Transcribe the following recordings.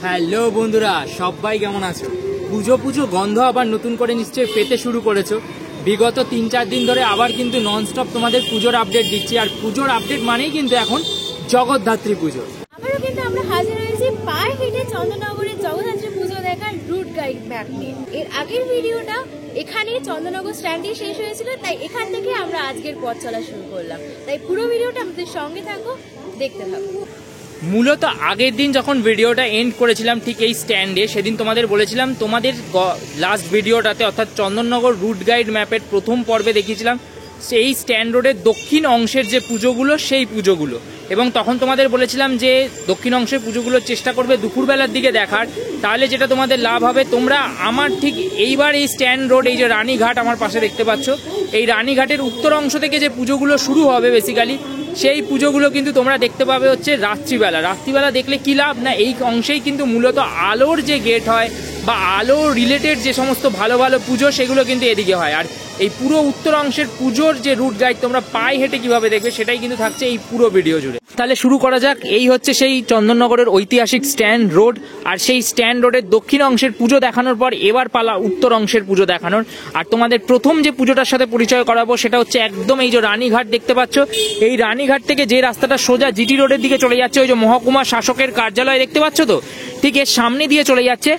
Hello বন্ধুরা, সবাই কেমন আছো? পুজো পুজো গন্ধ আবার নতুন করে নিশ্চয়ই পেতে শুরু করেছো। বিগত 3-4 দিন ধরে আবার কিন্তু ননস্টপ তোমাদের পুজোর আপডেট দিচ্ছি। আর পুজোর আপডেট মানেই কিন্তু এখন জগদ্ধাত্রী পুজো। আবারও কিন্তু আমরা হাজির হয়েছি পায়ে হেঁটে চন্দননগরের জগদ্ধাত্রী পুজো দেখার রুট গাইড ম্যাপ নিয়ে। এর আগের ভিডিওটা এখানে চন্দননগর স্ট্যান্ডে শেষ হয়েছিল, তাই এখান থেকে আমরা আজকের পথ চলা শুরু করলাম। তাই পুরো ভিডিওটা আমাদের সঙ্গে থাকো, দেখতে থাকো। মূলত আগের দিন যখন ভিডিওটা এন্ড করেছিলাম ঠিক এই স্ট্যান্ডে, সেদিন তোমাদের বলেছিলাম তোমাদের লাস্ট ভিডিওটাতে অর্থাৎ চন্দননগর রুট গাইড ম্যাপের প্রথম পর্বে দেখিয়েছিলাম সেই স্ট্যান্ড রোডের দক্ষিণ অংশের যে পুজোগুলো সেই পুজোগুলো, এবং তখন তোমাদের বলেছিলাম যে দক্ষিণ অংশের পুজোগুলোর চেষ্টা করবে দুপুরবেলার দিকে দেখার, তাহলে যেটা তোমাদের লাভ হবে তোমরা আমার ঠিক এইবার এই স্ট্যান্ড রোড, এই যে রানীঘাট আমার পাশে দেখতে পাচ্ছ, এই রানীঘাটের উত্তর অংশ থেকে যে পুজোগুলো শুরু হবে বেসিক্যালি সেই পুজোগুলো কিন্তু তোমরা দেখতে পাবে হচ্ছে রাত্রিবেলা দেখলে কি লাভ না, এই অংশেই কিন্তু মূলত আলোর যে গেট হয় বা আলো রিলেটেড যে সমস্ত ভালো ভালো পুজো সেগুলো কিন্তু এদিকে হয়। আর এই পুরো উত্তর অংশের পুজোর যে রুট গাইড তোমরা পায়ে হেঁটে কিভাবে দেখবে সেটাই কিন্তু থাকছে এই পুরো ভিডিও জুড়ে। তাহলে শুরু করা যাক। এই হচ্ছে সেই চন্দননগরের ঐতিহাসিক স্ট্যান্ড রোড, আর সেই স্ট্যান্ড রোডের দক্ষিণ অংশের পুজো দেখানোর পর এবার পালা উত্তর অংশের পুজো দেখানোর। আর তোমাদের প্রথম যে পুজোটার সাথে পরিচয় করাবো সেটা হচ্ছে একদম এই যে রানীঘাট দেখতে পাচ্ছ, এই রানীঘাট থেকে যে রাস্তাটা সোজা জিটি রোডের দিকে চলে যাচ্ছে, ওই যে মহকুমা শাসকের কার্যালয় দেখতে পাচ্ছ তো, ঠিক এর সামনে দিয়ে চলে যাচ্ছে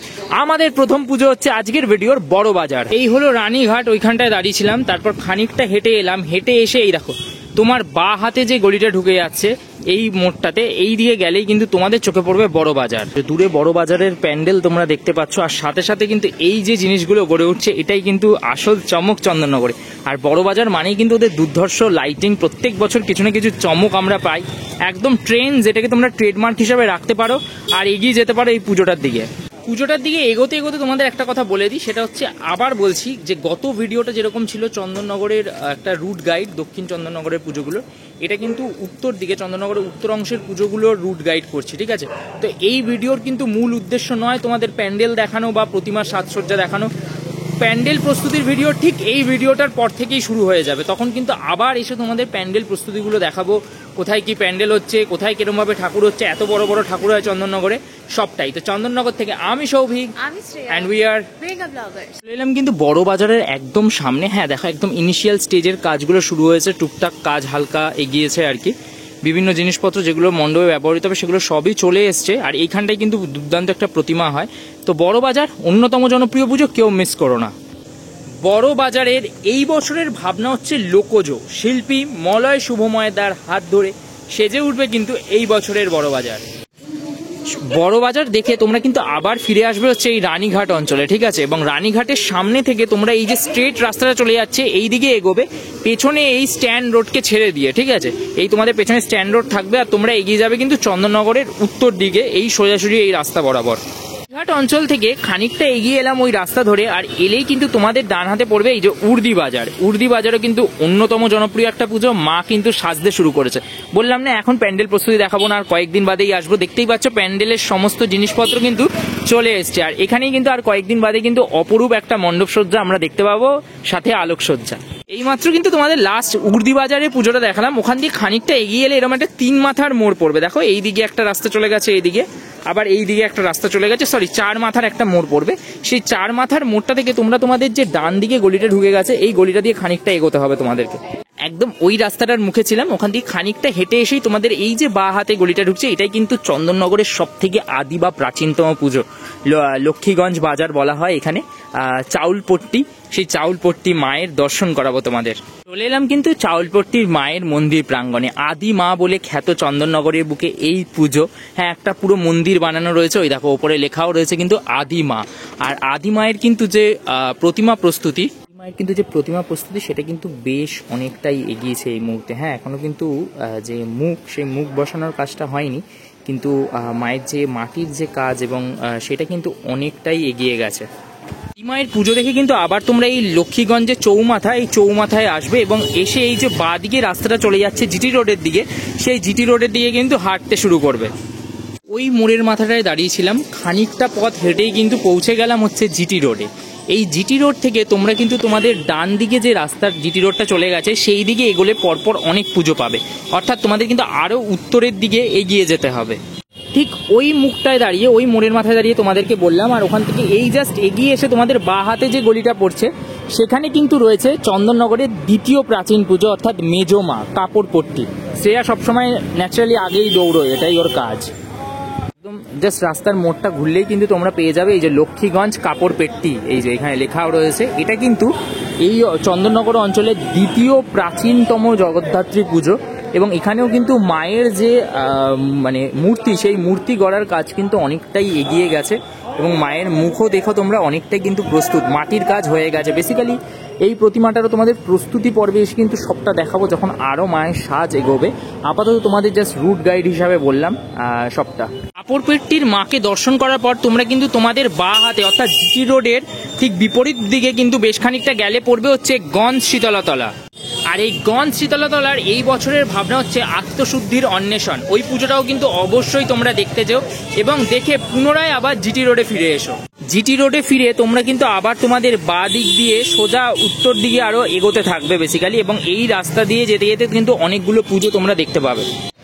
আমাদের প্রথম পুজো হচ্ছে আজকের ভিডিওর বড় বাজার। এই হলো রানীঘাট, ওইখানটায় দাঁড়িয়েছিলাম, তারপর খানিকটা হেঁটে এলাম, হেঁটে এসে এই দেখো তোমার বা হাতে যে গলিটা ঢুকে যাচ্ছে এই মোড়টাতে, এই দিকে গেলেই কিন্তু তোমাদের চোখে পড়বে বড় বাজার। দূরে বড় বাজারের প্যান্ডেল তোমরা দেখতে পাচ্ছ, আর সাথে সাথে কিন্তু এই যে জিনিসগুলো গড়ে উঠছে এটাই কিন্তু আসল চমক চন্দননগরে। আর বড় বাজার মানেই কিন্তু ওদের দুর্ধর্ষ লাইটিং, প্রত্যেক বছর কিছু না কিছু চমক আমরা পাই। একদম ট্রেন্ড, যেটাকে তোমরা ট্রেডমার্ক হিসাবে রাখতে পারো আর এগিয়ে যেতে পারো এই পুজোটার দিকে এগোতে এগোতে তোমাদের একটা কথা বলে দিই, সেটা হচ্ছে আবার বলছি যে গত ভিডিওটা যেরকম ছিল চন্দননগরের একটা রুট গাইড দক্ষিণ চন্দননগরের পুজোগুলো, এটা কিন্তু উত্তর দিকে চন্দননগরের উত্তর অংশের পুজোগুলোর রুট গাইড করছি, ঠিক আছে? তো এই ভিডিওর কিন্তু মূল উদ্দেশ্য নয় তোমাদের প্যান্ডেল দেখানো বা প্রতিমার সাজসজ্জা দেখানো। প্যান্ডেল প্রস্তুতির ভিডিও ঠিক এই ভিডিওটার পর থেকেই শুরু হয়ে যাবে, তখন কিন্তু আবার এসে তোমাদের প্যান্ডেল প্রস্তুতিগুলো দেখাবো, কোথায় কি প্যান্ডেল হচ্ছে, কোথায় কিরমভাবে ঠাকুর হচ্ছে, এত বড় বড় ঠাকুর হয় চন্দননগরে, সবটাই। তো চন্দননগর থেকে আমি Souvik, and we are mega bloggers. এলাম কিন্তু বড় বাজারের একদম সামনে। হ্যাঁ দেখো, একদম ইনিশিয়াল স্টেজের কাজগুলো শুরু হয়েছে, টুকটাক কাজ হালকা এগিয়েছে আর কি। বিভিন্ন জিনিসপত্র যেগুলো মণ্ডপে ব্যবহৃত হবে সেগুলো সবই চলে এসছে। আর এইখানটায় কিন্তু দুর্দান্ত একটা প্রতিমা হয়। তো বড় বাজার অন্যতম জনপ্রিয় পুজো, কেউ মিস করো না। বড় বাজারের এই বছরের ভাবনা হচ্ছে লোকজ, শিল্পী মলয় শুভময়দার হাত ধরে সেজে উঠবে কিন্তু এই বছরের বড় বাজার। বড় বাজার দেখে তোমরা কিন্তু আবার ফিরে আসবে হচ্ছে এই রানীঘাট অঞ্চলে, ঠিক আছে? এবং রানীঘাটের সামনে থেকে তোমরা এই যে স্ট্রেট রাস্তাটা চলে যাচ্ছে এই দিকে এগোবে, পেছনে এই স্ট্যান্ড রোডকে ছেড়ে দিয়ে, ঠিক আছে? এই তোমাদের পেছনে স্ট্যান্ড রোড থাকবে আর তোমরা এগিয়ে যাবে কিন্তু চন্দননগরের উত্তর দিকে এই সোজাসুজি এই রাস্তা বরাবর। রানীঘাট অঞ্চল থেকে খানিকটা এগিয়ে এলাম ওই রাস্তা ধরে, আর এলেই কিন্তু তোমাদের ডান হাতে পড়বে এই যে উর্দি বাজার। উর্দি বাজারও কিন্তু অন্যতম জনপ্রিয় একটা পুজো, মা কিন্তু সাজতে শুরু করেছে। বললাম না এখন প্যান্ডেল প্রস্তুতি দেখাবো না, আর কয়েকদিন বাদেই আসবো। দেখতেই পাচ্ছ প্যান্ডেলের সমস্ত জিনিসপত্র কিন্তু চলে এসছে, আর এখানেই কিন্তু আর কয়েকদিন বাদে কিন্তু অপরূপ একটা মণ্ডপ সজ্জা আমরা দেখতে পাবো, সাথে আলোকসজ্জা। এইমাত্র কিন্তু তোমাদের লাস্ট উর্দি বাজারে পুজোটা দেখালাম, ওখান দিয়ে খানিকটা এগিয়ে এলে এরকম একটা 3 মাথার মোড় পড়বে। দেখো এই দিকে একটা রাস্তা চলে গেছে, এইদিকে আবার এই দিকে একটা রাস্তা চলে গেছে, 4 মাথার একটা মোড় পড়বে। সেই 4 মাথার মোড়টা থেকে তোমরা তোমাদের যে ডান দিকে গলিটা ঢুকে গেছে এই গলিটা দিয়ে খানিকটা এগোতে হবে তোমাদেরকে। একদম ওই রাস্তাটার মুখে ছিলাম, ওখান থেকে খানিকটা হেঁটে এসেই তোমাদের এই যে বা হাতে গলিটা ঢুকছে এটাই কিন্তু চন্দননগরের সব থেকে আদি বা প্রাচীনতম পুজো, লক্ষ্মীগঞ্জ বাজার বলা হয় এখানে। চাউলপট্টি, সেই চাউলপট্টি মায়ের দর্শন করাবো তোমাদের। চলে এলাম কিন্তু চাউলপট্টির মায়ের মন্দির প্রাঙ্গণে। আদি মা বলে খ্যাত চন্দননগরের বুকে এই পুজো। হ্যাঁ, একটা পুরো মন্দির বানানো রয়েছে, ওই দেখো ওপরে লেখাও রয়েছে কিন্তু আদি মা। আর আদি মায়ের কিন্তু যে প্রতিমা প্রস্তুতি সেটা কিন্তু বেশ অনেকটাই এগিয়েছে এই মুহূর্তে। হ্যাঁ, এখনো কিন্তু যে সেই মুখ বসানোর কাজটা হয়নি, কিন্তু মায়ের যে মাটির যে কাজ এবং সেটা কিন্তু অনেকটাই এগিয়ে গেছে। মায়ের পুজো দেখে কিন্তু আবার তোমরা এই লক্ষ্মীগঞ্জের চৌমাথায় আসবে এবং এসে এই যে বাঁ দিকে রাস্তাটা চলে যাচ্ছে জিটি রোডের দিকে, সেই জিটি রোডের দিকে কিন্তু হাঁটতে শুরু করবে। ওই মোড়ের মাথাটায় দাঁড়িয়েছিলাম, খানিকটা পথ হেঁটেই কিন্তু পৌঁছে গেলাম হচ্ছে জিটি রোডে। এই জিটি রোড থেকে তোমরা কিন্তু তোমাদের ডান দিকে যে রাস্তার জিটি রোডটা চলে গেছে সেই দিকে এগোলে পরপর অনেক পুজো পাবে, অর্থাৎ তোমাদের কিন্তু আরো উত্তরের দিকে এগিয়ে যেতে হবে। ঠিক ওই মুখটায় দাঁড়িয়ে, ওই মোড়ের মাথায় দাঁড়িয়ে তোমাদেরকে বললাম। আর ওখান থেকে এই জাস্ট এগিয়ে এসে তোমাদের বাঁ হাতে যে গলিটা পড়ছে সেখানে কিন্তু রয়েছে চন্দননগরের দ্বিতীয় প্রাচীন পুজো, অর্থাৎ মেজমা কাপড়পট্টি। শ্রেয়া সবসময় ন্যাচারালি আগেই দৌড়োয়, এটাই ওর কাজ। একদম জাস্ট রাস্তার মোড়টা ঘুরলেই কিন্তু তোমরা পেয়ে যাবে এই যে লক্ষ্মীগঞ্জ কাপড়পট্টি, এই যে এখানে লেখাও রয়েছে। এটা কিন্তু এই চন্দননগর অঞ্চলের দ্বিতীয় প্রাচীনতম জগদ্ধাত্রী পুজো, এবং এখানেও কিন্তু মায়ের যে মানে মূর্তি, সেই মূর্তি গড়ার কাজ কিন্তু অনেকটাই এগিয়ে গেছে, এবং মায়ের মুখও দেখো তোমরা অনেকটাই কিন্তু প্রস্তুত, মাটির কাজ হয়ে গেছে। বেসিক্যালি এই প্রতিমাটারও তোমাদের প্রস্তুতি পর্বে এসে কিন্তু সবটা দেখাবো যখন আরও মায়ের সাজ এগোবে। আপাতত তোমাদের জাস্ট রুট গাইড হিসাবে বললাম সবটা। কাপড়পট্টির মাকে দর্শন করার পর তোমরা কিন্তু তোমাদের বাঁ হাতে অর্থাৎ জিটি রোডের ঠিক বিপরীত দিকে কিন্তু বেশ খানিকটা গেলে পড়বে হচ্ছে গঞ্জ শীতলাতলা। আর এই গঞ্জ শীতলাতলার এই বছরের ভাবনা হচ্ছে আত্মশুদ্ধির অন্বেষণ। ওই পুজোটাও কিন্তু অবশ্যই তোমরা দেখতে যেও এবং দেখে পুনরায় আবার জিটি রোডে ফিরে এসো। জিটি রোডে ফিরে তোমরা কিন্তু আবার তোমাদের বাঁ দিক দিয়ে সোজা উত্তর দিকে আরো এগোতে থাকবে বেসিক্যালি, এবং এই রাস্তা দিয়ে যেতে যেতে কিন্তু অনেকগুলো পুজো তোমরা দেখতে পাবে।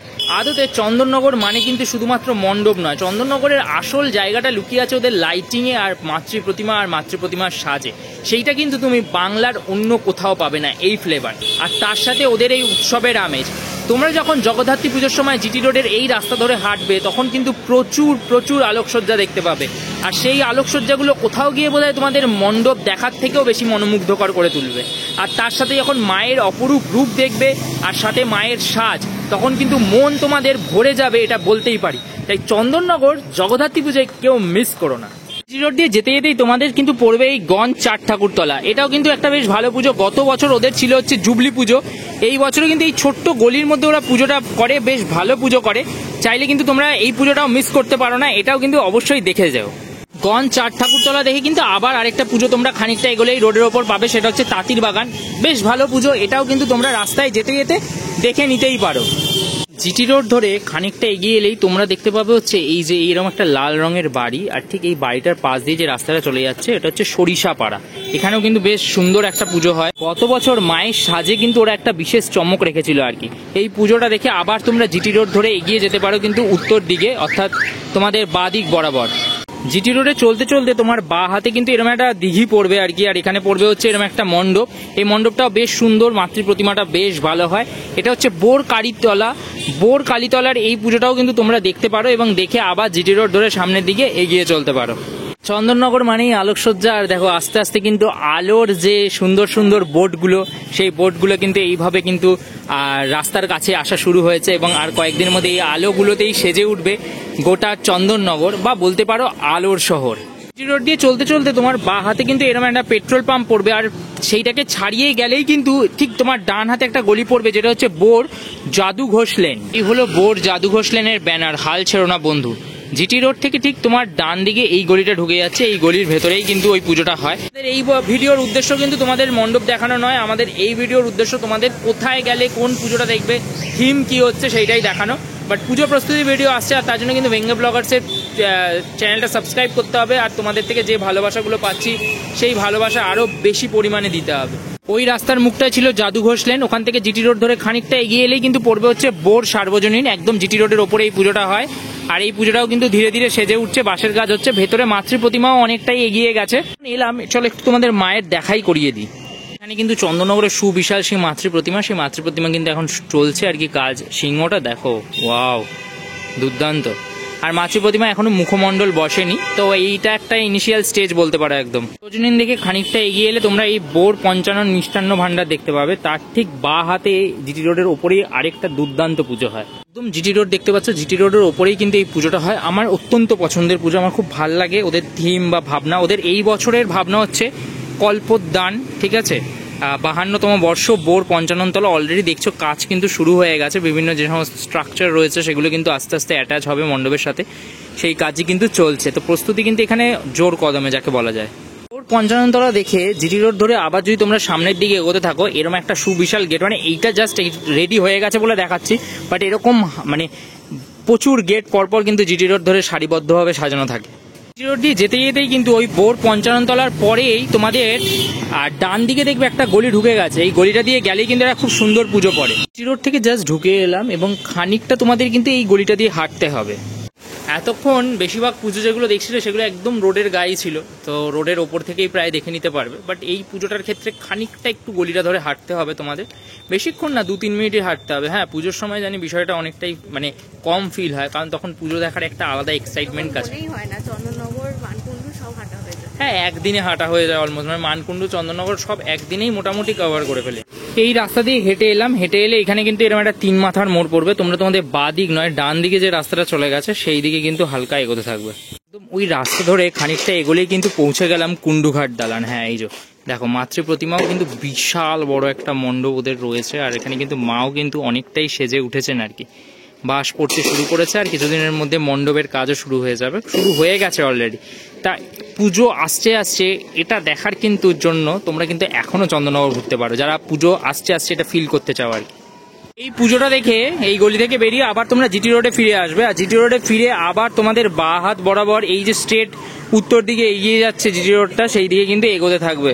আদতে চন্দননগর মানে কিন্তু শুধুমাত্র মণ্ডপ নয়, চন্দননগরের আসল জায়গাটা লুকিয়ে আছে ওদের লাইটিংয়ে আর মাতৃপ্রতিমার সাজে। সেইটা কিন্তু তুমি বাংলার অন্য কোথাও পাবে না এই ফ্লেভার, আর তার সাথে ওদের এই উৎসবের আমেজ। তোমরা যখন জগদ্ধাত্রী পুজোর সময় জিটি রোডের এই রাস্তা ধরে হাঁটবে তখন কিন্তু প্রচুর প্রচুর আলোকসজ্জা দেখতে পাবে, আর সেই আলোকসজ্জাগুলো কোথাও গিয়ে বোধহয় তোমাদের মণ্ডপ দেখার থেকেও বেশি মনোমুগ্ধকর করে তুলবে। আর তার সাথে যখন মায়ের অপরূপ রূপ দেখবে আর সাথে মায়ের সাজ, তখন কিন্তু মন তোমাদের ভরে যাবে, এটা বলতেই পারি। তাই চন্দননগর জগদ্ধাত্রী পুজোয় কেউ মিস করো না। জিটি রোড দিয়ে যেতে যেতেই তোমাদের কিন্তু পড়বে এই গঞ্জ চার ঠাকুরতলা। এটাও কিন্তু একটা বেশ ভালো পুজো। গত বছর ওদের ছিল হচ্ছে জুবলি পুজো, এই বছরও কিন্তু এই ছোট্ট গলির মধ্যে ওরা পুজোটা করে, বেশ ভালো পুজো করে। চাইলে কিন্তু তোমরা এই পুজোটাও মিস করতে পারো না, এটাও কিন্তু অবশ্যই দেখে যাও। গঞ্জ চার ঠাকুরতলা দেখে কিন্তু আবার আরেকটা পুজো তোমরা খানিকটা এগোলেই রোডের ওপর পাবে, সেটা হচ্ছে তাঁতির বাগান। বেশ ভালো পুজো, এটাও কিন্তু তোমরা রাস্তায় যেতে যেতে দেখে নিতেই পারো। জিটি রোড ধরে খানিকটা এগিয়ে এলেই তোমরা দেখতে পাবে হচ্ছে এই যে এইরকম একটা লাল রঙের বাড়ি, আর ঠিক এই বাড়িটার পাশ দিয়ে যে রাস্তাটা চলে যাচ্ছে এটা হচ্ছে সরিষাপাড়া। এখানেও কিন্তু বেশ সুন্দর একটা পুজো হয়। গত বছর মায়ের সাজে কিন্তু ওরা একটা বিশেষ চমক রেখেছিল আর কি। এই পুজোটা দেখে আবার তোমরা জিটি রোড ধরে এগিয়ে যেতে পারো কিন্তু উত্তর দিকে, অর্থাৎ তোমাদের বাঁ দিক বরাবর। জিটি রোডে চলতে চলতে তোমার বাঁ হাতে কিন্তু এরকম একটা দিঘি পড়বে আর কি, আর এখানে পড়বে হচ্ছে এরকম একটা মণ্ডপ। এই মণ্ডপটাও বেশ সুন্দর, মাতৃপ্রতিমাটা বেশ ভালো হয়। এটা হচ্ছে বোর কালীতলার এই পুজোটাও কিন্তু তোমরা দেখতে পারো এবং দেখে আবার জিটি রোড ধরে সামনের দিকে এগিয়ে চলতে পারো। চন্দননগর মানেই আলোকসজ্জা, আর দেখো আস্তে আস্তে কিন্তু আলোর যে সুন্দর সুন্দর বোর্ডগুলো, সেই বোর্ডগুলো কিন্তু এইভাবে কিন্তু রাস্তার কাছে আসা শুরু হয়েছে, এবং আর কয়েকদিনের মধ্যে এই আলোগুলোতেই সেজে উঠবে গোটা চন্দননগর, বা বলতে পারো আলোর শহর। জিটি রোড দিয়ে চলতে চলতে তোমার বাঁ হাতে কিন্তু এরকম একটা পেট্রোল পাম্প পড়বে, আর সেইটাকে ছাড়িয়ে গেলেই কিন্তু ঠিক তোমার ডান হাতে একটা গলি পড়বে যেটা হচ্ছে বোর জাদু ঘোষ লেন। এই হলো বোর জাদু ঘোষ লেনের ব্যানার, হাল ছেড়ো না বন্ধু। জিটি রোড থেকে ঠিক তোমার ডান দিকে এই গলিটা ঢুকে যাচ্ছে, এই গলির ভেতরেই কিন্তু ওই পুজোটা হয়। এই ভিডিওর উদ্দেশ্য কিন্তু তোমাদের মণ্ডপ দেখানো নয়, আমাদের এই ভিডিওর উদ্দেশ্য তোমাদের কোথায় গেলে কোন পুজোটা দেখবে, থিম কি হচ্ছে সেইটাই দেখানো। বাট পুজো প্রস্তুতি ভিডিও আসছে, আর তার জন্য কিন্তু ভেঙ্গে ব্লগার্সের চ্যানেলটা সাবস্ক্রাইব করতে হবে, আর তোমাদের থেকে যে ভালোবাসাগুলো পাচ্ছি সেই ভালোবাসা আরও বেশি পরিমাণে দিতে হবে। ওই রাস্তার মুখটা ছিল জাদু ঘোষ লেন, ওখান থেকে জিটি রোড ধরে খানিকটা এগিয়ে এলেই কিন্তু পড়বে হচ্ছে বোর সার্বজনীন। একদম জিটি রোডের ওপরে এই পুজোটা হয়, আর এই পুজোটাও কিন্তু ধীরে ধীরে সেজে উঠছে, বাঁশের কাজ হচ্ছে, ভেতরে মাতৃপ্রতিমাও অনেকটাই এগিয়ে গেছে। এলাম, চলো একটু তোমাদের মায়ের দেখাই করিয়ে দিই। এখানে কিন্তু চন্দননগরের সুবিশাল সেই মাতৃপ্রতিমা কিন্তু এখন চলছে আর কি কাজ। সিংহটা দেখো, ওয়াও, দুর্দান্ত। আর মাতৃপ্রতিমা এখনো মুখমণ্ডল বসেনি, তো এইটা একটা ইনিশিয়াল স্টেজ বলতে পারো একদম। সার্বজনীন দিকে খানিকটা এগিয়ে এলে তোমরা এই বোর পঞ্চানন মিষ্টান্ন ভান্ডার দেখতে পাবে, তার ঠিক বাঁ হাতে জিটি রোডের ওপরেই আরেকটা দুর্দান্ত পুজো হয়। একদম জিটি রোড দেখতে পাচ্ছ, জিটি রোডের ওপরেই কিন্তু এই পুজোটা হয়। আমার অত্যন্ত পছন্দের পুজো, আমার খুব ভালো লাগে ওদের থিম বা ভাবনা। ওদের এই বছরের ভাবনা হচ্ছে কল্পদান, ঠিক আছে, 52তম বর্ষ, বোর পঞ্চাননতলা। অলরেডি দেখছো কাজ কিন্তু শুরু হয়ে গেছে, বিভিন্ন যে সমস্ত স্ট্রাকচার রয়েছে সেগুলো কিন্তু আস্তে আস্তে অ্যাটাচ হবে মণ্ডপের সাথে, সেই কাজই কিন্তু চলছে। তো প্রস্তুতি কিন্তু এখানে জোর কদমে যাকে বলা যায়। বোর পঞ্চাননতলা দেখে জিটি রোড ধরে আবার যদি তোমরা সামনের দিকে এগোতে থাকো, এরকম একটা সুবিশাল গেট, মানে এইটা জাস্ট রেডি হয়ে গেছে বলে দেখাচ্ছি, বাট এরকম মানে প্রচুর গেট পরপর কিন্তু জিটি রোড ধরে সারিবদ্ধভাবে সাজানো থাকে। জিটি রোড দিয়ে যেতে যেতেই কিন্তু ওই বোর পঞ্চাননতলার পরেই তোমাদের ডান দিকে দেখবে একটা গলি ঢুকে গেছে, এই গলিটা দিয়ে গেলেই কিন্তু একটা খুব সুন্দর পুজো পড়ে। জিটি রোড থেকে জাস্ট ঢুকে এলাম এবং খানিকটা তোমাদের কিন্তু এই গলিটা দিয়ে হাঁটতে হবে। এতক্ষণ বেশিরভাগ পুজো যেগুলো দেখছিল সেগুলো একদম রোডের গায়ে ছিল, তো রোডের ওপর থেকেই প্রায় দেখে নিতে পারবে। বাট এই পুজোটার ক্ষেত্রে খানিকটা একটু গলিটা ধরে হাঁটতে হবে তোমাদের, বেশিক্ষণ না, 2-3 মিনিটই হাঁটতে হবে। হ্যাঁ, পুজোর সময় জানি বিষয়টা অনেকটাই মানে কম ফিল হয়, কারণ তখন পুজো দেখার একটা আলাদা এক্সাইটমেন্ট কাছে হয় না, চন্দননগর মানকুণ্ডু সব হাঁটা হয়ে যায়। হ্যাঁ, একদিনে হাঁটা হয়ে যায় অলমোস্ট, মানে মানকুণ্ডু চন্দননগর সব একদিনেই মোটামুটি কভার করে ফেলে। এই রাস্তা দিয়ে হেঁটে এলাম, হেঁটে এলে এখানে কিন্তু এরকম একটা 3 মাথার মোড় পড়বে। তোমরা তোমাদের বাঁ দিক নয় ডান দিকে যে রাস্তাটা চলে গেছে সেই দিকে কিন্তু হালকা এগোতে থাকবে। একদম ওই রাস্তা ধরে খানিকটা এগোলেই কিন্তু পৌঁছে গেলাম কুণ্ডুঘাট দালান। হ্যাঁ, এই যে দেখো মাতৃ প্রতিমাও কিন্তু বিশাল বড় একটা মণ্ডপ ওদের রয়েছে, আর এখানে কিন্তু মাও কিন্তু অনেকটাই সেজে উঠেছেন আর কি, বাস পড়তে শুরু করেছে, আর কিছুদিনের মধ্যে মণ্ডপের কাজও শুরু হয়ে যাবে, শুরু হয়ে গেছে অলরেডি। তা পুজো আসছে এটা দেখার কিন্তু জন্য তোমরা কিন্তু এখনো চন্দননগর ঘুরতে পারো, যারা পুজো আসছে এটা ফিল করতে চাও আর কি। এই পুজোটা দেখে এই গলি থেকে বেরিয়ে আবার তোমরা জিটি রোডে ফিরে আসবে, আর জিটি রোডে ফিরে আবার তোমাদের বাঁ হাত বরাবর এই যে স্ট্রেট উত্তর দিকে এগিয়ে যাচ্ছে জিটি রোডটা, সেই দিকে কিন্তু এগোতে থাকবে।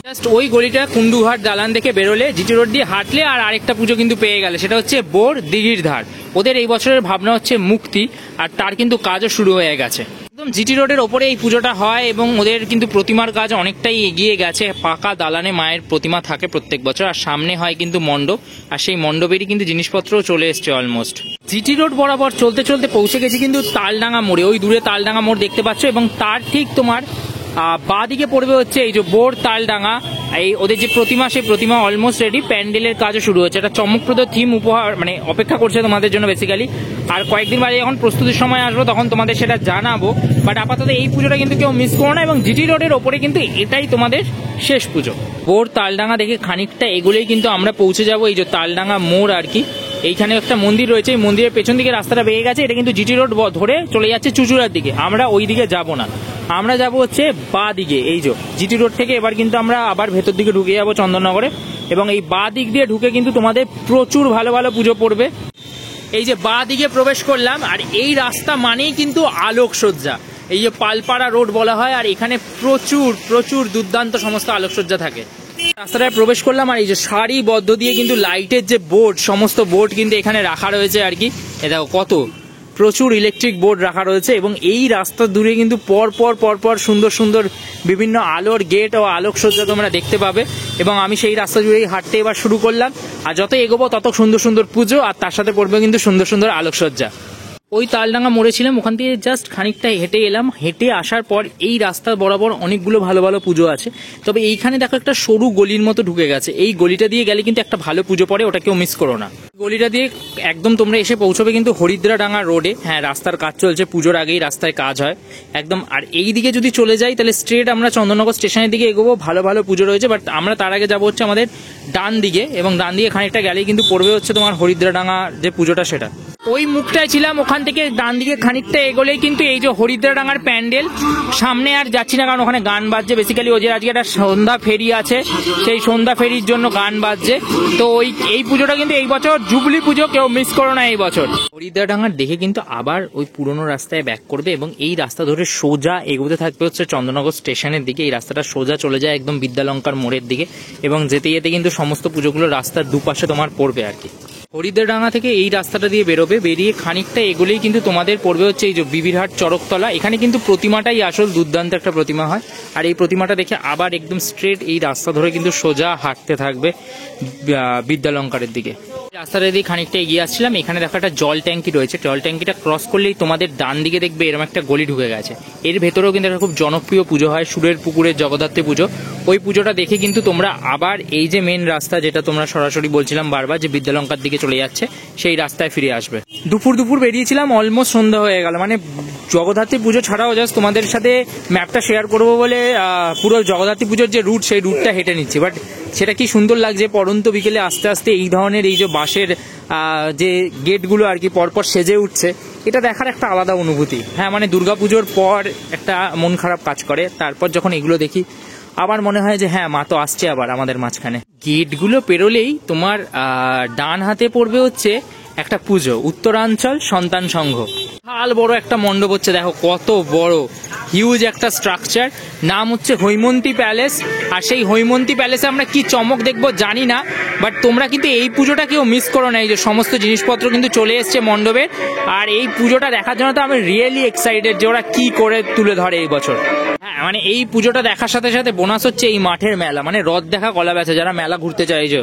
জাস্ট ওই গলিটা কুণ্ডুঘাট দালান থেকে বেরোলে জিটি রোড দিয়ে হাঁটলে আর আরেকটা পুজো কিন্তু পেয়ে গেলে, সেটা হচ্ছে বোর দিঘির ধার। ওদের এই বছরের ভাবনা হচ্ছে মুক্তি, আর তার কিন্তু কাজও শুরু হয়ে গেছে। একদম জিটি রোডের ওপরে এই পুজোটা হয়, এবং ওদের কিন্তু প্রতিমার কাজ অনেকটাই এগিয়ে গেছে। পাকা দালানে মায়ের প্রতিমা থাকে প্রত্যেক বছর, আর সামনে হয় কিন্তু মণ্ডপ, আর সেই মণ্ডপেরই কিন্তু জিনিসপত্রও চলে এসছে অলমোস্ট। জিটি রোড বরাবর চলতে চলতে পৌঁছে গেছি কিন্তু তালডাঙ্গা মোড়ে। ওই দূরে তালডাঙ্গা মোড় দেখতে পাচ্ছ, এবং তার ঠিক তোমার বাঁ দিকে পড়বে হচ্ছে এই যে বোর তালডাঙ্গা। এই ওদের যে প্রতিমা, সেই প্রতিমা অলমোস্ট রেডি, প্যান্ডেলের কাজও শুরু হচ্ছে। একটা চমকপ্রদ থিম উপহার মানে অপেক্ষা করছে তোমাদের জন্য বেসিক্যালি। আর কয়েকদিন বাদে যখন প্রস্তুতির সময় আসবো তখন তোমাদের সেটা জানাবো। বাট আপাতত এই পুজোটা কিন্তু কেউ মিস করো না, এবং জিটি রোডের ওপরে কিন্তু এটাই তোমাদের শেষ পুজো। বোর তালডাঙ্গা দেখে খানিকটা এগুলোই কিন্তু আমরা পৌঁছে যাবো এই যে তালডাঙ্গা মোড় আর কি। এইখানে একটা মন্দির রয়েছে, এই মন্দিরের পেছন দিকে রাস্তাটা বেরিয়ে গেছে, এটা কিন্তু জিটি রোড ধরে চলে যাচ্ছে চুচুড়ার দিকে। আমরা ওই দিকে যাব না, আমরা যাব হচ্ছে বাঁ দিকে। এই যে জিটি রোড থেকে এবার কিন্তু আমরা আবার ভেতর দিকে ঢুকে যাবো চন্দননগরে, এবং এই বাঁ দিক দিয়ে ঢুকে কিন্তু তোমাদের প্রচুর ভালো ভালো পুজো পড়বে। এই যে বাঁ দিকে প্রবেশ করলাম, আর এই রাস্তা মানেই কিন্তু আলোকসজ্জা। এই যে পালপাড়া রোড বলা হয়, আর এখানে প্রচুর প্রচুর দুর্দান্ত সমস্ত আলোকসজ্জা থাকে। রাস্তাটায় প্রবেশ করলাম, আর এই যে সারিবদ্ধ দিয়ে কিন্তু লাইটের যে বোর্ড, সমস্ত বোর্ড কিন্তু এখানে রাখা রয়েছে আর কি। এ দেখো কত প্রচুর ইলেকট্রিক বোর্ড রাখা রয়েছে, এবং এই রাস্তা দূরে কিন্তু পর সুন্দর সুন্দর বিভিন্ন আলোর গেট ও আলোকসজ্জা তোমরা দেখতে পাবে। এবং আমি সেই রাস্তা জুড়েই হাঁটতে এবার শুরু করলাম, আর যত এগোবো তত সুন্দর সুন্দর পুজো, আর তার সাথে পড়বে কিন্তু সুন্দর সুন্দর আলোকসজ্জা। ওই তালডাঙ্গা মোড়ে ছিলাম, ওখান থেকে জাস্ট খানিকটা হেঁটে এলাম। হেঁটে আসার পর এই রাস্তা বরাবর অনেকগুলো ভালো ভালো পুজো আছে, তবে এইখানে দেখো একটা সরু গলির মতো ঢুকে গেছে। এই গলিটা দিয়ে গেলে কিন্তু একটা ভালো পুজো পড়ে, ওটা কেউ মিস করো না। গলিটা দিয়ে একদম তোমরা এসে পৌঁছবে কিন্তু হরিদ্রাডাঙ্গা রোডে। হ্যাঁ, রাস্তার কাজ চলছে, পুজোর আগেই রাস্তায় কাজ হয় একদম। আর এই দিকে যদি চলে যাই তাহলে স্ট্রেট আমরা চন্দননগর স্টেশনের দিকে এগোবো, ভালো ভালো পুজো রয়েছে। বাট আমরা তার আগে যাবো হচ্ছে আমাদের ডান দিকে, এবং ডান দিকে খানিকটা গেলেই কিন্তু পড়বে হচ্ছে তোমার হরিদ্রাডাঙ্গা যে পুজোটা সেটা। ওই মুখটায় ছিলাম, ওখান থেকে ডান দিকে খানিকটা এগোলেই কিন্তু এই যে হরিদ্রাডাঙ্গার প্যান্ডেল। সামনে আর যাচ্ছি না, কারণ ওখানে গান বাজছে বেসিক্যালি। ওই যে আজকে একটা সন্ধ্যা ফেরি আছে, সেই সন্ধ্যা ফেরির জন্য গান বাজছে। তো এই পুজোটা কিন্তু এই বছর জুবলি পুজো, কেউ মিস করো না এই বছর। হরিদ্রাডাঙ্গার দেখে কিন্তু আবার ওই পুরোনো রাস্তায় ব্যাক করবে, এবং এই রাস্তা ধরে সোজা এগোতে থাকবে হচ্ছে চন্দননগর স্টেশনের দিকে। এই রাস্তাটা সোজা চলে যায় একদম বিদ্যালঙ্কার মোড়ের দিকে, এবং যেতে যেতে কিন্তু সমস্ত পুজোগুলো রাস্তার দুপাশে তোমার পড়বে আর কি। হরিদ্রাডাঙ্গা থেকে এই রাস্তাটা দিয়ে বেরোবে, বেরিয়ে খানিকটা এগুলেই কিন্তু তোমাদের পড়বে হচ্ছে এই যে বিবিরহাট চরকতলা। এখানে কিন্তু প্রতিমাটাই আসল দুর্দান্ত একটা প্রতিমা হয়, আর এই প্রতিমাটা দেখে আবার একদম স্ট্রেট এই রাস্তা ধরে কিন্তু সোজা হাঁটতে থাকবে বিদ্যালঙ্কারের দিকে। রাস্তাটা দিয়ে খানিকটা এগিয়ে আসছিলাম, এখানে দেখো একটা জল ট্যাঙ্কি রয়েছে। জল ট্যাঙ্কিটা ক্রস করলেই তোমাদের ডান দিকে দেখবে এরকম একটা গলি ঢুকে গেছে। এর ভেতরেও কিন্তু একটা খুব জনপ্রিয় পুজো হয়, সুরের পুকুরের জগদ্ধাত্রী পুজো। ওই পুজোটা দেখে কিন্তু তোমরা আবার এই যে মেন রাস্তা, যেটা তোমরা সরাসরি বলছিলাম বারবার যে বিদ্যালঙ্কার দিকে চলে যাচ্ছে, সেই রাস্তায় ফিরে আসবে। দুপুর বেরিয়েছিলাম, অলমোস্ট সন্ধ্যা হয়ে গেল। মানে জগদ্ধাত্রী পুজো ছাড়াও জাস্ট তোমাদের সাথে ম্যাপটা শেয়ার করবো বলে পুরো জগদ্ধাত্রী পুজোর যে রুট, সেই রুটটা হেঁটে নিচ্ছি। বাট সেটা কি সুন্দর লাগছে পড়ন্ত বিকেলে আস্তে আস্তে এই ধরনের এই যে বাঁশের যে গেটগুলো আর কি পরপর সেজে উঠছে, এটা দেখার একটা আলাদা অনুভূতি। হ্যাঁ, মানে দুর্গাপুজোর পর একটা মন খারাপ কাজ করে, তারপর যখন এগুলো দেখি আবার মনে হয় যে হ্যাঁ, মা তো আসছে আবার আমাদের মাঝখানে। গেটগুলো পেরোলেই তোমার ডান হাতে পড়বে হচ্ছে একটা পুজো, উত্তরাঞ্চল সন্তান সংঘ। বিশাল বড় একটা মণ্ডপ হচ্ছে, দেখো কত বড়। হিউজ একটা স্ট্রাকচার, নাম হচ্ছে হৈমন্তী প্যালেস। আর সেই হৈমন্তী প্যালেসে আমরা কি চমক দেখবো জানি না, বাট তোমরা কিন্তু এই পুজোটা কেউ মিস করো না। এই যে সমস্ত জিনিসপত্র কিন্তু চলে এসছে মণ্ডপের, আর এই পুজোটা দেখার জন্য তো আমি রিয়েলি এক্সাইটেড যে ওরা কি করে তুলে ধরে এই বছর। হ্যাঁ, মানে এই পুজোটা দেখার সাথে সাথে বোনাস হচ্ছে এই মাঠের মেলা, মানে রথ দেখা কলা বেচা। যারা মেলা ঘুরতে চায়, যে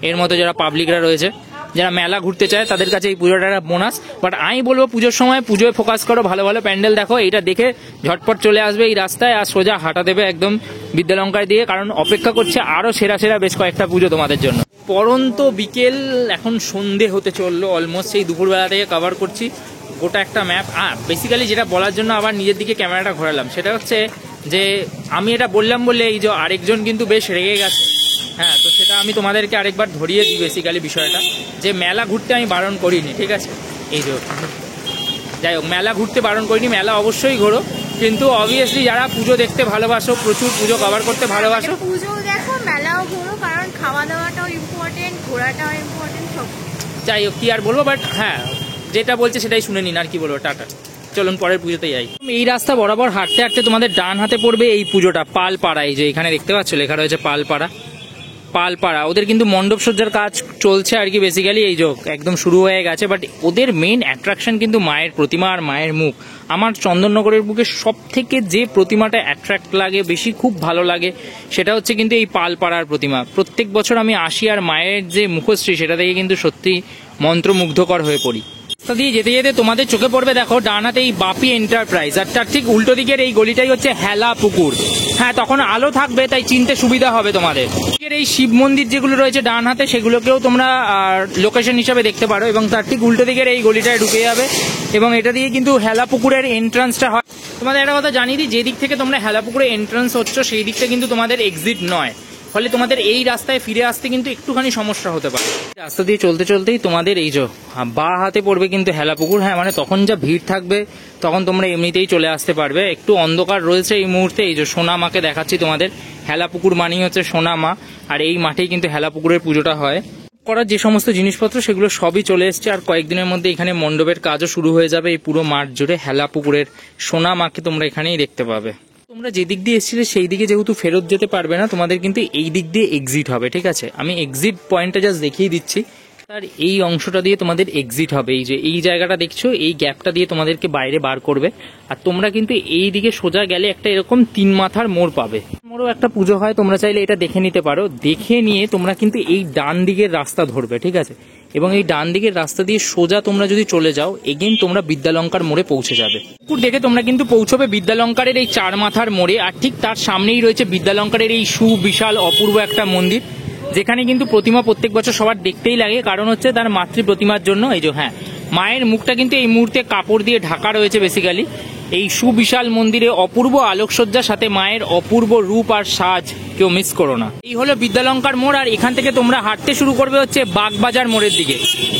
এর মতো যারা পাবলিকরা রয়েছে, যারা মেলা ঘুরতে চায়, তাদের কাছে এই পুজোটা একটা বোনাস। বাট আমি বলবো পুজোর সময় পুজোয় ফোকাস করো, ভালো ভালো প্যান্ডেল দেখো, এইটা দেখে ঝটপট চলে আসবে এই রাস্তায় আর সোজা হাঁটা দেবে একদম বিদ্যালঙ্কার দিয়ে, কারণ অপেক্ষা করছে আরো সেরা সেরা বেশ কয়েকটা পুজো তোমাদের জন্য। পরন্ত বিকেল, এখন সন্ধে হতে চললো অলমোস্ট। সেই দুপুরবেলা থেকে কভার করছি গোটা একটা ম্যাপ। বেসিক্যালি যেটা বলার জন্য আবার নিজের দিকে ক্যামেরাটা ঘোরালাম, সেটা হচ্ছে যে আমি এটা বললাম বলে এই যে আরেকজন কিন্তু বেশ রেগে গেছে। হ্যাঁ, তো সেটা আমি তোমাদেরকে আরেকবার ধরিয়ে দিই বেসিক্যালি বিষয়টা, যে মেলা ঘুরতে আমি বারণ করিনি, ঠিক আছে? এই যে যাই হোক, মেলা ঘুরতে বারণ করিনি, মেলা অবশ্যই ঘোরো, কিন্তু অবভিয়াসলি যারা পুজো দেখতে ভালোবাসো, প্রচুর পুজো কভার করতে ভালোবাসো, পুজো দেখো, মেলাও ঘোরো, কারণ খাওয়া দাওয়াটাও ইম্পর্টেন্ট, ঘোরাটাও ইম্পর্টেন্ট, সব। যাই হোক, কি আর বলবো, বাট হ্যাঁ যেটা বলছে সেটাই শুনে নিন, আর কি বলবো। টাটা, চলুন পরের পুজোতে যাই। এই রাস্তা বরাবর হাঁটতে হাঁটতে তোমাদের ডান হাতে পড়বে এই পুজোটা, পালপাড়া। এই যে এখানে দেখতে পাচ্ছ লেখা রয়েছে পালপাড়া। পালপাড়া ওদের কিন্তু মণ্ডপ সজ্জার কাজ চলছে আর কি, বেসিক্যালি এই যোগ একদম শুরু হয়ে গেছে। বাট ওদের মেইন অ্যাট্রাকশন কিন্তু মায়ের প্রতিমা আর মায়ের মুখ। আমার চন্দননগরের বুকে সব থেকে যে প্রতিমাটা অ্যাট্রাক্ট লাগে, বেশি খুব ভালো লাগে, সেটা হচ্ছে কিন্তু এই পালপাড়ার প্রতিমা। প্রত্যেক বছর আমি আসি আর মায়ের যে মুখশ্রী, সেটা থেকে কিন্তু সত্যি মন্ত্রমুগ্ধকর হয়ে পড়ি। রাস্তা দিয়ে যেতে যেতে তোমাদের চোখে পড়বে, দেখো ডান হাতে এই বাপি এন্টারপ্রাইজ, আর তার ঠিক উল্টো দিকের এই গলিটাই হচ্ছে হেলা পুকুর। হ্যাঁ, তখন আলো থাকবে, তাই চিনতে সুবিধা হবে তোমাদের। এই শিব মন্দির যেগুলো রয়েছে ডান হাতে, সেগুলোকেও তোমরা লোকেশন হিসাবে দেখতে পারো, এবং তার ঠিক উল্টো দিকের এই গলিটায় ঢুকে যাবে, এবং এটা দিয়ে কিন্তু হেলা পুকুরের এন্ট্রান্সটা হয়। তোমাদের একটা কথা জানিয়ে দিই, যে দিক থেকে তোমরা হেলা পুকুরে এন্ট্রান্স হচ্ছ, সেই দিকটা কিন্তু তোমাদের এক্সিট নয়, ফলে তোমাদের এই রাস্তায় ফিরে আসতে কিন্তু একটুখানি সমস্যা হতে পারে। রাস্তা দিয়ে চলতে চলতেই তোমাদের এই যে বা হাতে পড়বে কিন্তু হেলা পুকুর। হ্যাঁ, মানে তখন যা ভিড় থাকবে, তখন তোমরা এমনিতেই চলে আসতে পারবে। একটু অন্ধকার রয়েছে এই মুহূর্তে। এই যে সোনা মাকে দেখাচ্ছি তোমাদের, হেলা পুকুর মানেই হচ্ছে সোনা মা, আর এই মাঠেই কিন্তু হেলা পুকুরের পুজোটা হয়। করার যে সমস্ত জিনিসপত্র সেগুলো সবই চলে এসছে, আর কয়েকদিনের মধ্যে এখানে মণ্ডপের কাজও শুরু হয়ে যাবে। এই পুরো মাঠ জুড়ে হেলা পুকুরের সোনা মাকে তোমরা এখানেই দেখতে পাবে। তোমরা যে দিক দিয়ে এসেছিলে সেই দিকে যেহেতু ফেরত যেতে পারবে না, তোমাদের কিন্তু এই দিক দিয়ে এক্সিট হবে, ঠিক আছে? আমি এক্সিট পয়েন্টটা জাস্ট দেখিয়ে দিচ্ছি। আর এই অংশটা দিয়ে তোমাদের এক্সিট হবে। এই যে এই জায়গাটা দেখছো, এই গ্যাপটা দিয়ে তোমাদেরকে বাইরে বার করবে, আর তোমরা কিন্তু এই দিকে সোজা গেলে একটা এরকম 3 মাথার মোড় পাবে। মোড়ও একটা পুজো হয়, তোমরা চাইলে এটা দেখে নিতে পারো। দেখে নিয়ে তোমরা কিন্তু এই ডান দিকের রাস্তা ধরবে, ঠিক আছে? এবং এই ডান দিকের রাস্তা দিয়ে সোজা তোমরা যদি চলে যাও, এগেইন তোমরা বিদ্যালঙ্কার মোড়ে পৌঁছে যাবে। পুকুর দেখে তোমরা কিন্তু পৌঁছবে বিদ্যালঙ্কারের এই 4 মাথার মোড়ে, আর ঠিক তার সামনেই রয়েছে বিদ্যালঙ্কারের এই সুবিশাল অপূর্ব একটা মন্দির, যেখানে কিন্তু প্রতিমা প্রত্যেক বছর সবার দেখতেই লাগে, কারণ হচ্ছে তার মাতৃ প্রতিমার জন্য। এই যে হ্যাঁ, মায়ের মুখটা কিন্তু এই মুহূর্তে কাপড় দিয়ে ঢাকা রয়েছে বেসিক্যালি। এই সুবিশাল মন্দিরে অপূর্ব আলোকসজ্জার সাথে মায়ের অপূর্ব রূপ আর সাজ কেউ মিস করো না। এই হলো বিদ্যালঙ্কার মোড়, আর এখান থেকে তোমরা হাঁটতে শুরু করবে হচ্ছে বাগবাজার মোড়ের দিকে।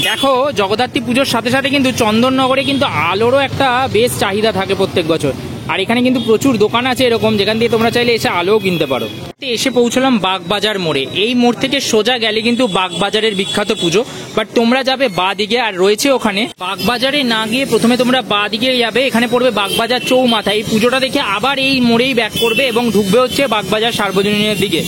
দেখো, জগদ্ধাত্রী পুজোর সাথে সাথে কিন্তু চন্দননগরে কিন্তু আলোরও একটা বেশ চাহিদা থাকে প্রত্যেক বছর, আর এখানে কিন্তু প্রচুর দোকান আছে এরকম, যেখান দিয়ে তোমরা চাইলে এসে আলোও কিনতে পারো। এসে পৌঁছলাম বাগবাজার মোড়ে। এই মোড় থেকে সোজা গেলে কিন্তু বাগবাজারের বিখ্যাত পুজো, বাট তোমরা যাবে বা দিকে, আর রয়েছে ওখানে বাগবাজারে না গিয়ে প্রথমে তোমরা বা দিকে যাবে, এখানে পড়বে বাগবাজার চৌমাথা। এই পুজোটা দেখে আবার এই মোড়েই ব্যাক করবে এবং ঢুকবে হচ্ছে বাগবাজার সার্বজনীনের দিকে।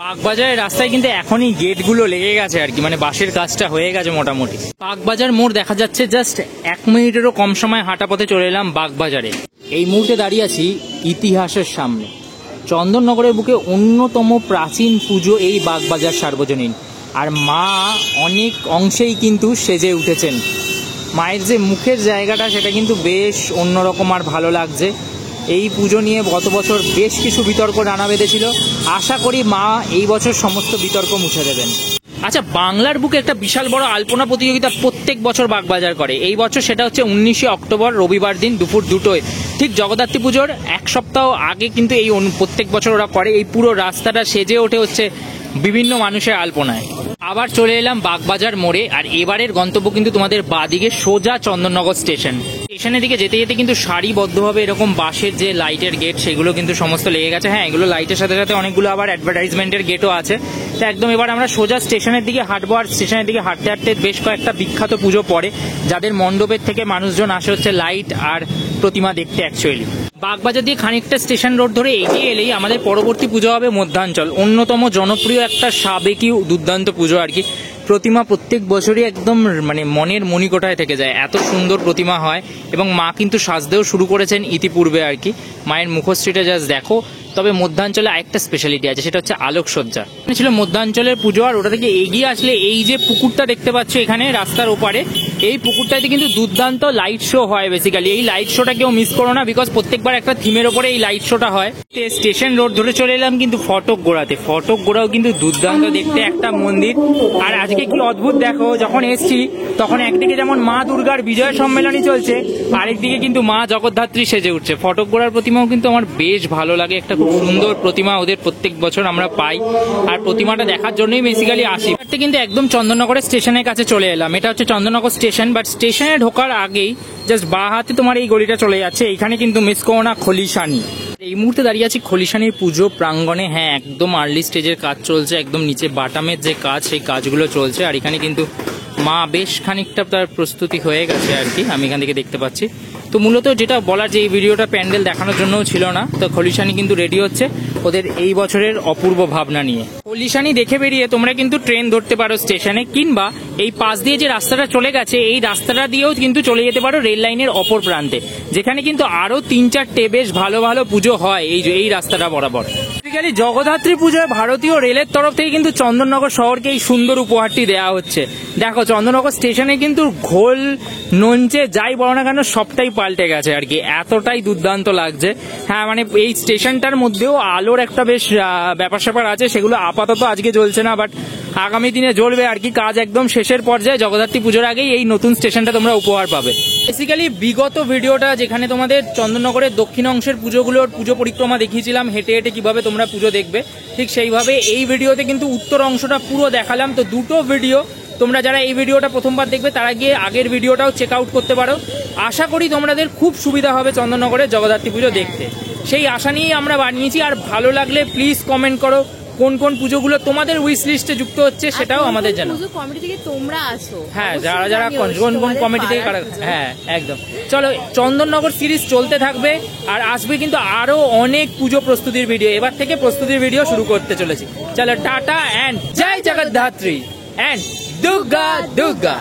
বাগবাজারের রাস্তায় কিন্তু এখনই গেটগুলো লেগে গেছে আর কি, মানে বাঁশের কাজটা হয়ে গেছে মোটামুটি। বাগবাজার মোড় দেখা যাচ্ছে জাস্ট 1 মিনিটেরও কম সময় হাঁটা পথে চলে এলাম বাগবাজারে। এই মুহূর্তে দাঁড়িয়ে আছি ইতিহাসের সামনে। চন্দননগরের বুকে অন্যতম প্রাচীন পুজো এই বাগবাজার সার্বজনীন, আর মা অনেক অংশেই কিন্তু সেজে উঠেছেন। মায়ের যে মুখের জায়গাটা, সেটা কিন্তু বেশ অন্যরকম আর ভালো লাগছে। এই পুজো নিয়ে গত বছর বেশ কিছু বিতর্ক ডানা বেঁধেছিল, আশা করি মা এই বছর সমস্ত বিতর্ক মুছে দেবেন। আচ্ছা, বাংলার বুকে একটা বিশাল বড় আলপনা প্রতিযোগিতা প্রত্যেক বছর বাগবাজার করে। এই বছর সেটা হচ্ছে 19শে অক্টোবর রবিবার দিন দুপুর 2টোয়, ঠিক জগদ্ধাত্রী পুজোর 1 সপ্তাহ আগে কিন্তু এই প্রত্যেক বছর ওরা করে। এই পুরো রাস্তাটা সেজে ওঠে হচ্ছে বিভিন্ন মানুষের আলপনায়। আবার চলে এলাম বাগবাজার মোড়ে, আর এবারের গন্তব্য কিন্তু তোমাদের বাদিকে সোজা চন্দননগর স্টেশন। স্টেশনের দিকে যেতে যেতে কিন্তু সারিবদ্ধভাবে এরকম বাঁশের যে লাইটের গেট, সেগুলো কিন্তু সমস্ত লেগে গেছে। হ্যাঁ, এগুলো লাইটের সাথে সাথে অনেকগুলো আবার অ্যাডভার্টাইজমেন্টের গেটও আছে। তো একদম এবার আমরা সোজা স্টেশনের দিকে হাঁটবো, আর স্টেশনের দিকে হাঁটতে হাঁটতে বেশ কয়েকটা বিখ্যাত পুজো পড়ে, যাদের মণ্ডপের থেকে মানুষজন আসে হচ্ছে লাইট আর প্রতিমা দেখতে। অ্যাকচুয়ালি বাগবাজার দিয়ে খানিকটা স্টেশন রোড ধরে এগিয়ে এলেই আমাদের পরবর্তী পুজো হবে মধ্যাঞ্চল, অন্যতম জনপ্রিয় একটা সাবেকি দুর্দান্ত পুজো আর কি। প্রতিমা প্রত্যেক বছরই একদম মানে মনের মণিকোঠায় থেকে যায়, এত সুন্দর প্রতিমা হয় এবং মা কিন্তু সাজতেও শুরু করেছেন ইতিপূর্বে আর কি। মায়ের মুখশ্রীটা জাস্ট দেখো। তবে মধ্যাঞ্চলে আরেকটা স্পেশালিটি আছে, সেটা হচ্ছে আলোকসজ্জা। ছিল মধ্যাঞ্চলের পুজো, আর ওটা থেকে এগিয়ে আসলে এই যে পুকুরটা দেখতে পাচ্ছ এখানে রাস্তার ওপারে, এই পুকুরটাতে কিন্তু দুর্দান্ত লাইট শো হয় বেসিক্যালি। এই লাইট শোটা কেউ মিস করো না, বিকজ প্রত্যেকবার একটা থিমের ওপরে এই লাইট শোটা হয়। স্টেশন রোড ধরে চলে এলাম কিন্তু ফটক গোড়াতে। ফটক গোড়াও কিন্তু দুর্দান্ত দেখতে একটা মন্দির। আর আজকে কি অদ্ভুত দেখো, যখন এসছি তখন একদিকে যেমন মা দুর্গার বিজয় সম্মেলনী চলছে, আরেকদিকে কিন্তু মা জগদ্ধাত্রী সেজে উঠছে। ফটক গোড়ার প্রতিমাও কিন্তু আমার বেশ ভালো লাগে, একটা খুব সুন্দর প্রতিমা ওদের প্রত্যেক বছর আমরা পাই, আর প্রতিমাটা দেখার জন্যই বেসিক্যালি আসি। কিন্তু একদম চন্দননগরের স্টেশনের কাছে চলে এলাম। এটা হচ্ছে চন্দননগর স্টেশন, বাট স্টেশনে ঢোকার আগেই জাস্ট বাঁ হাতে তোমার এই গলিটা চলে যাচ্ছে, এইখানে কিন্তু মিস করো না খলিশানি। এই মুহূর্তে দাঁড়িয়ে আছি খলিশানির পুজো প্রাঙ্গণে। হ্যাঁ, একদম আর্লি স্টেজের কাজ চলছে, একদম নিচে বাটামের যে কাজ সেই কাজগুলো চলছে। আর এখানে কিন্তু মা বেশ খানিকটা তার প্রস্তুতি হয়ে গেছে আর কি, আমি এখান থেকে দেখতে পাচ্ছি। তো মূলত যেটা বলার, যে এই ভিডিওটা প্যান্ডেল দেখানোর জন্যও ছিল না, তো খলিশানি কিন্তু রেডি হচ্ছে ওদের এই বছরের অপূর্ব ভাবনা নিয়ে। খলিশানি দেখে বেরিয়ে তোমরা কিন্তু ট্রেন ধরতে পারো স্টেশনে, কিংবা এই পাশ দিয়ে যে রাস্তাটা চলে গেছে এই রাস্তাটা দিয়েও কিন্তু চলে যেতে পারো রেল লাইনের অপর প্রান্তে, যেখানে কিন্তু আরো 3-4টে বেশ ভালো ভালো পুজো হয় এই রাস্তাটা বরাবর। বেসিক্যালি জগদ্ধাত্রী পুজোয় ভারতীয় রেলের তরফ থেকে কিন্তু চন্দননগর শহরকে এই সুন্দর উপহারটি দেওয়া হচ্ছে। দেখো চন্দননগর স্টেশনে কিন্তু ঘোল নঞ্চে যাই বলো না কেন সবটাই পাল্টে গেছে আর কি, এতটাই দুর্দান্ত লাগছে। হ্যাঁ, মানে এই স্টেশনটার মধ্যেও আলোর একটা বেশ ব্যাপার স্যাপার আছে, সেগুলো আপাতত আজকে জ্বলছে না, বাট আগামী দিনে জ্বলবে আর কি। কাজ একদম শেষের পর্যায়ে, জগদ্ধাত্রী পুজোর আগেই এই নতুন স্টেশনটা তোমরা উপহার পাবে। বেসিক্যালি বিগত ভিডিওটা যেখানে তোমাদের চন্দননগরের দক্ষিণ অংশের পুজোগুলোর পুজো পরিক্রমা দেখিয়েছিলাম, হেঁটে হেঁটে কিভাবে তোমরা পুজো দেখবে, ঠিক সেইভাবে এই ভিডিওতে কিন্তু উত্তর অংশটা পুরো দেখালাম। তো দুটো ভিডিও, তোমরা যারা এই ভিডিওটা প্রথমবার দেখবে তারা গিয়ে আগের ভিডিওটাও চেক আউট করতে পারো। আশা করি তোমাদের খুব সুবিধা হবে চন্দননগরের জগদ্ধাত্রী পুজো দেখতে, সেই আশা নিয়েই আমরা বানিয়েছি। আর ভালো লাগলে প্লিজ কমেন্ট করো কোন কোন পুজোগুলো তোমাদের উইশ লিস্টে যুক্ত হচ্ছে, সেটাও আমাদের জানাও। পুজো কমিটি থেকে তোমরা আসো, হ্যাঁ, যারা কোন কোন কমিটি থেকে কারা, হ্যাঁ একদম। চলো, চন্দননগর সিরিজ চলতে থাকবে, আর আসবে কিন্তু আরো অনেক পুজো প্রস্তুতির ভিডিও। এবার থেকে প্রস্তুতির ভিডিও শুরু করতে চলেছি। চলো, টাটা অ্যান্ড জয় জগদ্ধাত্রী অ্যান্ড দুর্গা দুর্গা।